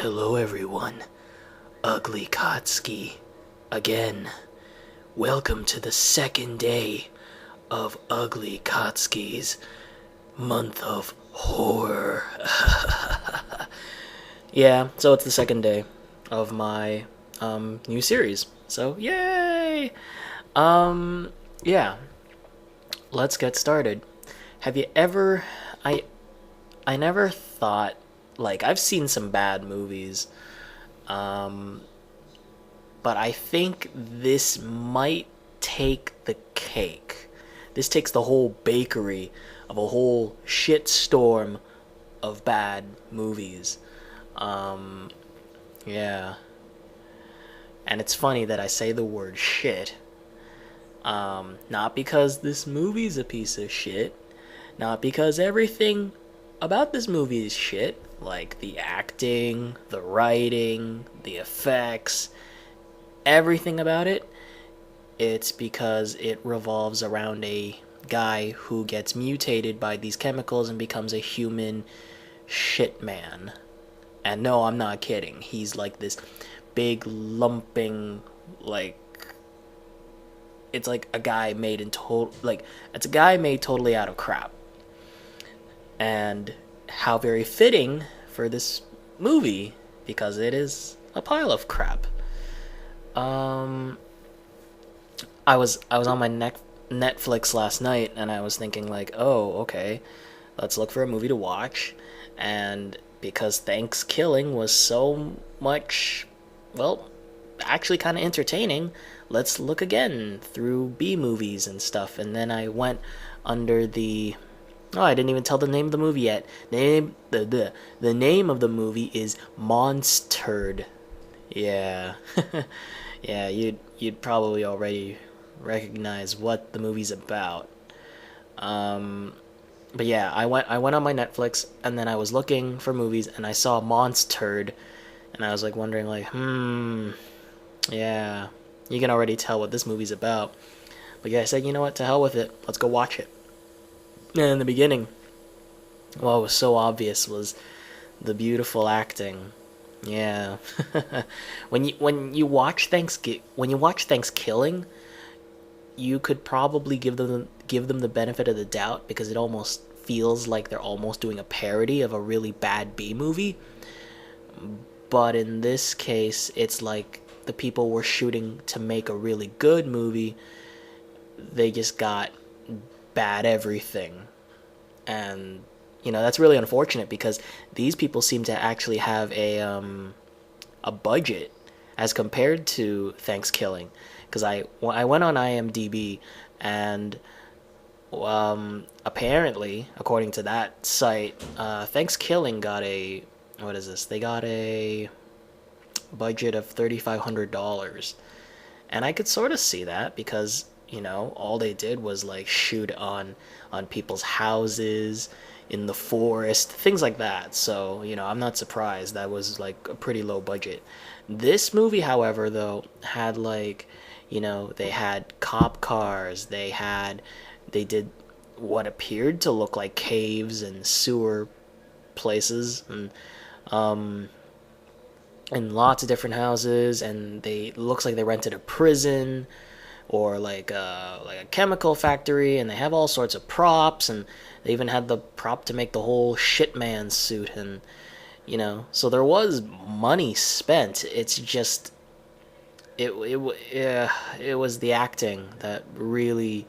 Hello everyone, UglyKatsuki again. Welcome to the second day of UglyKatsuki's month of horror. Yeah, so it's the second day of my new series. So yay! Yeah, let's get started. Have you ever I I never thought, like, I've seen some bad movies, um, but I think this might take the cake. This takes the whole bakery of a whole shitstorm of bad movies. Um, yeah. And it's funny that I say the word shit. Not because this movie's a piece of shit, not because everything about this movie is shit, like the acting, the writing, the effects, everything about it. It's because it revolves around a guy who gets mutated by these chemicals and becomes a human shit man. And no, I'm not kidding. He's like this big lumping, like, it's like a guy made in total, like, it's a guy made totally out of crap. And how very fitting for this movie, because it is a pile of crap. I was on my Netflix last night, and I was thinking, like, oh, okay, let's look for a movie to watch. And because Thanksgiving was so much, well, actually kind of entertaining, let's look again through B movies and stuff. And then I went under the, oh, I didn't even tell the name of the movie yet. The name of the movie is Monsturd. Yeah. Yeah, you'd probably already recognize what the movie's about. But yeah, I went on my Netflix, and then I was looking for movies, and I saw Monsturd, and I was like wondering, like, yeah, you can already tell what this movie's about. But yeah, I said, you know what, to hell with it, let's go watch it. And in the beginning, what was so obvious was the beautiful acting. Yeah. When you watch Thanksgiving, you could probably give them the benefit of the doubt, because it almost feels like they're almost doing a parody of a really bad B movie. But in this case, it's like the people were shooting to make a really good movie. They just got bad everything. And that's really unfortunate, because these people seem to actually have a budget as compared to Thanksgiving. Because I went on IMDb, and apparently, according to that site, Thanksgiving got a, what is this? They got a budget of $3,500, and I could sort of see that, because all they did was like shoot on people's houses in the forest, things like that. So I'm not surprised. That was like a pretty low budget. This movie, however, though, had like, they had cop cars, they did what appeared to look like caves and sewer places, and lots of different houses, and looks like they rented a prison, or like a chemical factory, and they have all sorts of props, and they even had the prop to make the whole shitman suit, and so there was money spent. It's just it was the acting that really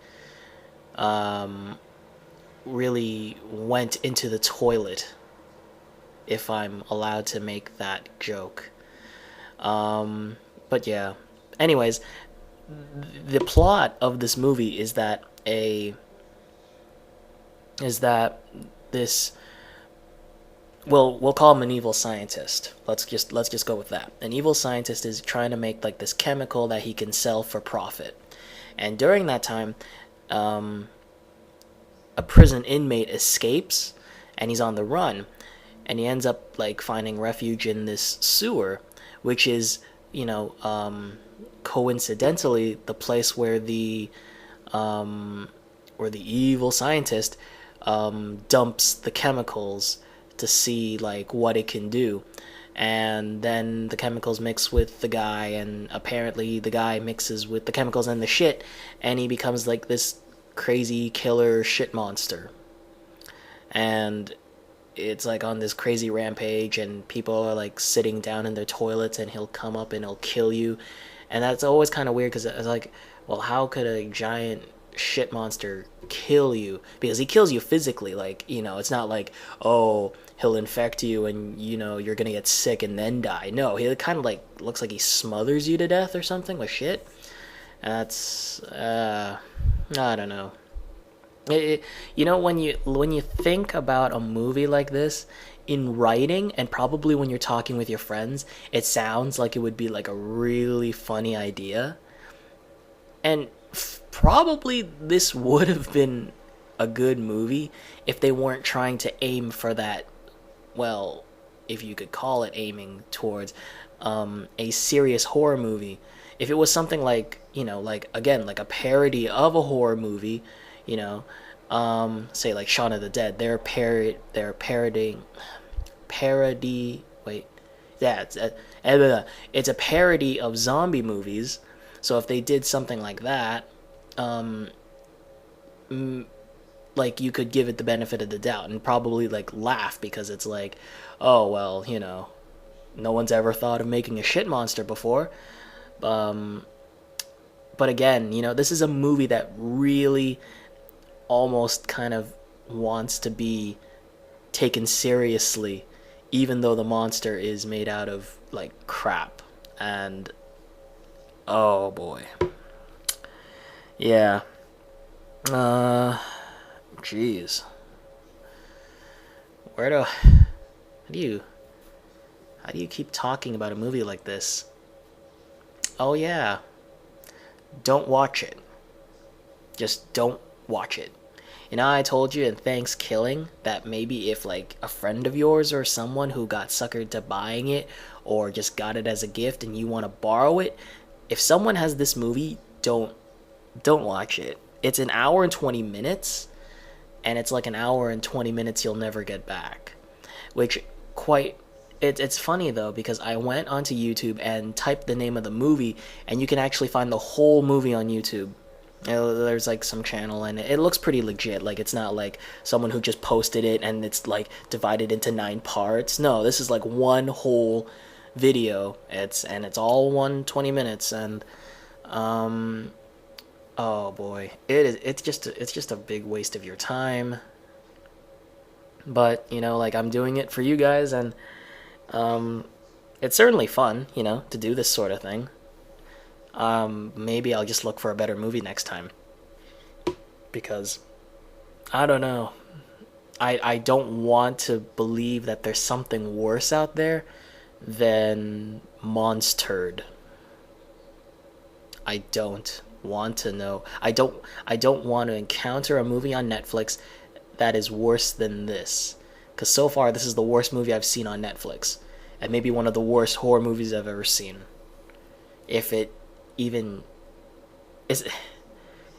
went into the toilet, if I'm allowed to make that joke. But yeah. Anyways, the plot of this movie is that this, we'll call him an evil scientist. Let's just go with that. An evil scientist is trying to make like this chemical that he can sell for profit. And during that time, a prison inmate escapes, and he's on the run, and he ends up like finding refuge in this sewer, which is coincidentally the place where the evil scientist dumps the chemicals to see like what it can do. and then the chemicals mix with the guy, and apparently the guy mixes with the chemicals and the shit, and he becomes like this crazy killer shit monster. And it's like on this crazy rampage, and people are like sitting down in their toilets, and he'll come up and he'll kill you. And that's always kind of weird, because it's like, well, how could a giant shit monster kill you? Because he kills you physically, like, it's not like, oh, he'll infect you and you're gonna get sick and then die. No, he kind of like looks like he smothers you to death or something with shit. And that's I don't know. When you think about a movie like this in writing, and probably when you're talking with your friends, it sounds like it would be like a really funny idea. And probably this would have been a good movie if they weren't trying to aim for that, well, if you could call it aiming towards a serious horror movie. If it was something like, like, again, like a parody of a horror movie, say like Shaun of the Dead, they're parodying wait, yeah, it's a parody of zombie movies. So if they did something like that, like, you could give it the benefit of the doubt and probably like laugh, because it's like, oh well, no one's ever thought of making a shit monster before. But again, this is a movie that really almost kind of wants to be taken seriously, even though the monster is made out of like crap. And oh boy, yeah, jeez, how do you keep talking about a movie like this? Oh yeah, don't watch it. Just don't watch it. I told you in Thanksgiving that maybe if like a friend of yours or someone who got suckered to buying it, or just got it as a gift and you want to borrow it, if someone has this movie, don't watch it. It's an hour and 20 minutes, and it's like an hour and 20 minutes you'll never get back. Which it's funny though, because I went onto YouTube and typed the name of the movie, and you can actually find the whole movie on YouTube. There's like some channel, and it looks pretty legit. Like, it's not like someone who just posted it and it's like divided into 9 parts. No, this is like one whole video. It's all 120 minutes, and oh boy, it's just a big waste of your time. But like, I'm doing it for you guys, and it's certainly fun, to do this sort of thing. Maybe I'll just look for a better movie next time, because I don't know. I don't want to believe that there's something worse out there than Monsturd. I don't want to know. I don't want to encounter a movie on Netflix that is worse than this, because so far this is the worst movie I've seen on Netflix, and maybe one of the worst horror movies I've ever seen. If it even is,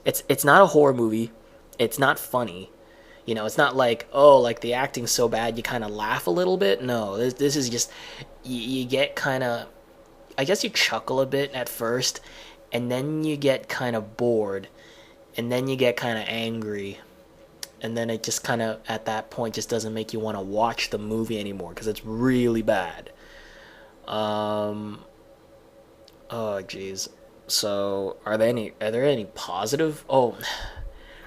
it's not a horror movie. It's not funny. It's not like, oh, like the acting's so bad you kind of laugh a little bit. No, this is just, you get kind of, I guess you chuckle a bit at first, and then you get kind of bored, and then you get kind of angry, and then it just kind of, at that point, just doesn't make you want to watch the movie anymore, because it's really bad. Oh jeez. So are there any positive? Oh,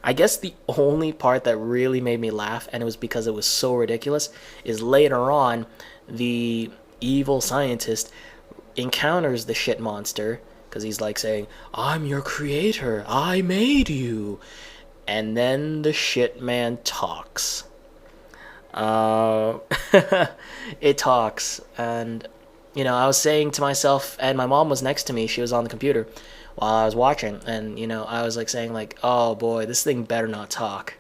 I guess the only part that really made me laugh, and it was because it was so ridiculous, is later on the evil scientist encounters the shit monster, because he's like saying, I'm your creator, I made you. And then the shit man talks. It talks, and I was saying to myself, and my mom was next to me, she was on the computer while I was watching, and I was like saying like, oh boy, this thing better not talk,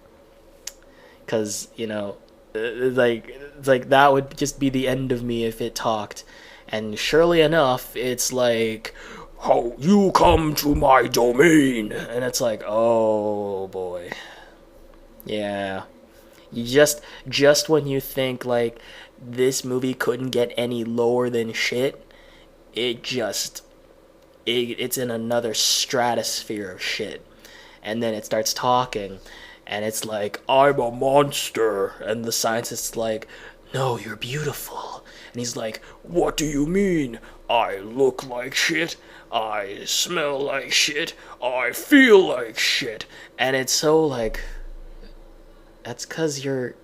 because it's like that would just be the end of me if it talked. And surely enough, it's like, how you come to my domain, and it's like, oh boy, yeah. You just when you think like this movie couldn't get any lower than shit. It just it's in another stratosphere of shit. And then it starts talking, and it's like, I'm a monster. And the scientist's like, no, you're beautiful. And he's like, what do you mean? I look like shit. I smell like shit. I feel like shit. And it's so like, that's because you're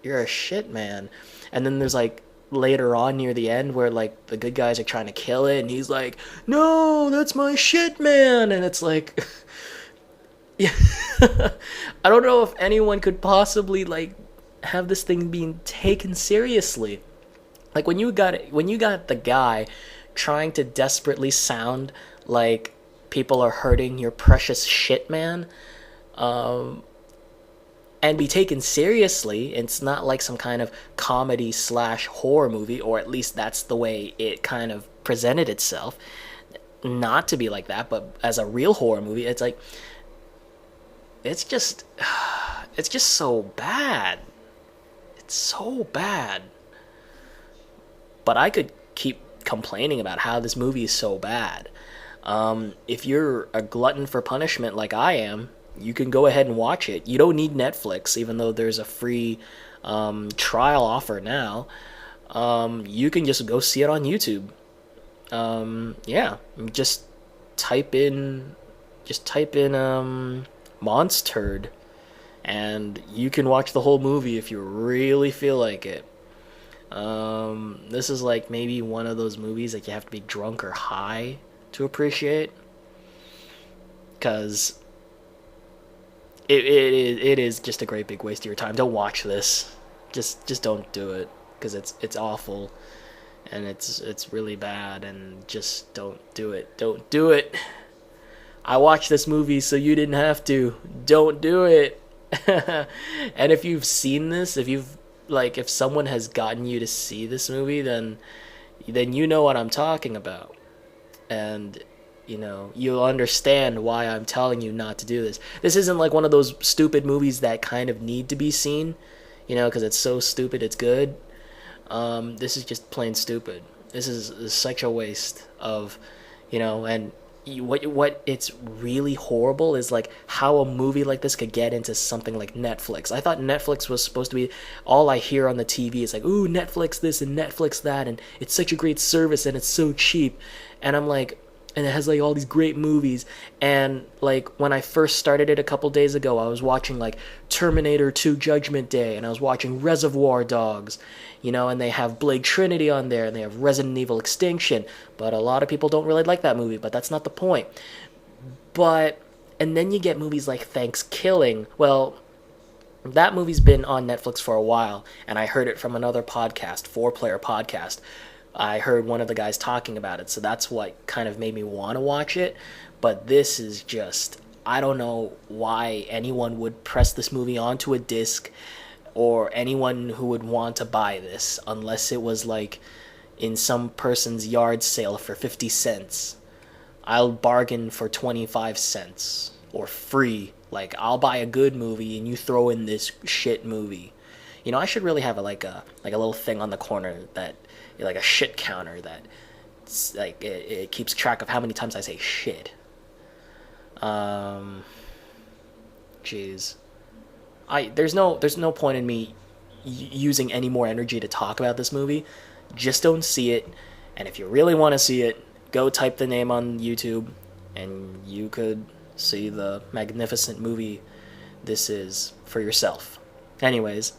a shit man. And then there's like later on near the end where like the good guys are trying to kill it, and he's like, no, that's my shit man. And it's like, yeah. I don't know if anyone could possibly like have this thing being taken seriously. Like when you got the guy trying to desperately sound like people are hurting your precious shit man, and be taken seriously. It's not like some kind of comedy / horror movie, or at least that's the way it kind of presented itself. Not to be like that, but as a real horror movie, it's like, it's just so bad. It's so bad. But I could keep complaining about how this movie is so bad. If you're a glutton for punishment like I am, you can go ahead and watch it. You don't need Netflix, even though there's a free trial offer now. You can just go see it on YouTube. Yeah, just type in Monsturd, and you can watch the whole movie if you really feel like it. This is like maybe one of those movies that you have to be drunk or high to appreciate, because it is just a great big waste of your time. Don't watch this. Just don't do it, because it's awful, and it's really bad, and just don't do it. Don't do it. I watched this movie so you didn't have to. Don't do it. And if you've seen this, if someone has gotten you to see this movie, then you know what I'm talking about. And you'll understand why I'm telling you not to do this. This isn't like one of those stupid movies that kind of need to be seen, because it's so stupid it's good. This is just plain stupid. This is such a waste of, and what it's really horrible is like how a movie like this could get into something like Netflix. I thought Netflix was supposed to be, all I hear on the TV is like, ooh, Netflix this and Netflix that, and it's such a great service and it's so cheap. And I'm like, and it has like all these great movies. And like when I first started it a couple days ago, I was watching like Terminator 2 Judgment Day, and I was watching Reservoir Dogs, and they have Blade Trinity on there, and they have Resident Evil Extinction, but a lot of people don't really like that movie, but that's not the point. And then you get movies like Thanksgiving. Well, that movie's been on Netflix for a while, and I heard it from another podcast, 4-Player Podcast. I heard one of the guys talking about it, so that's what kind of made me want to watch it. But this is just, I don't know why anyone would press this movie onto a disc, or anyone who would want to buy this, unless it was like in some person's yard sale for 50 cents. I'll bargain for 25 cents, or free. Like, I'll buy a good movie and you throw in this shit movie. I should really have a little thing on the corner that, like a shit counter, that like it keeps track of how many times I say shit. Jeez. There's no point in me using any more energy to talk about this movie. Just don't see it, and if you really want to see it, go type the name on YouTube, and you could see the magnificent movie this is for yourself. Anyways,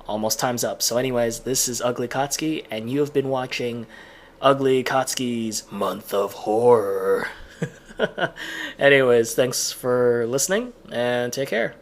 almost time's up. So anyways, this is UglyKatsuki, and you have been watching UglyKatsuki's Month of Horror. Anyways, thanks for listening, and take care.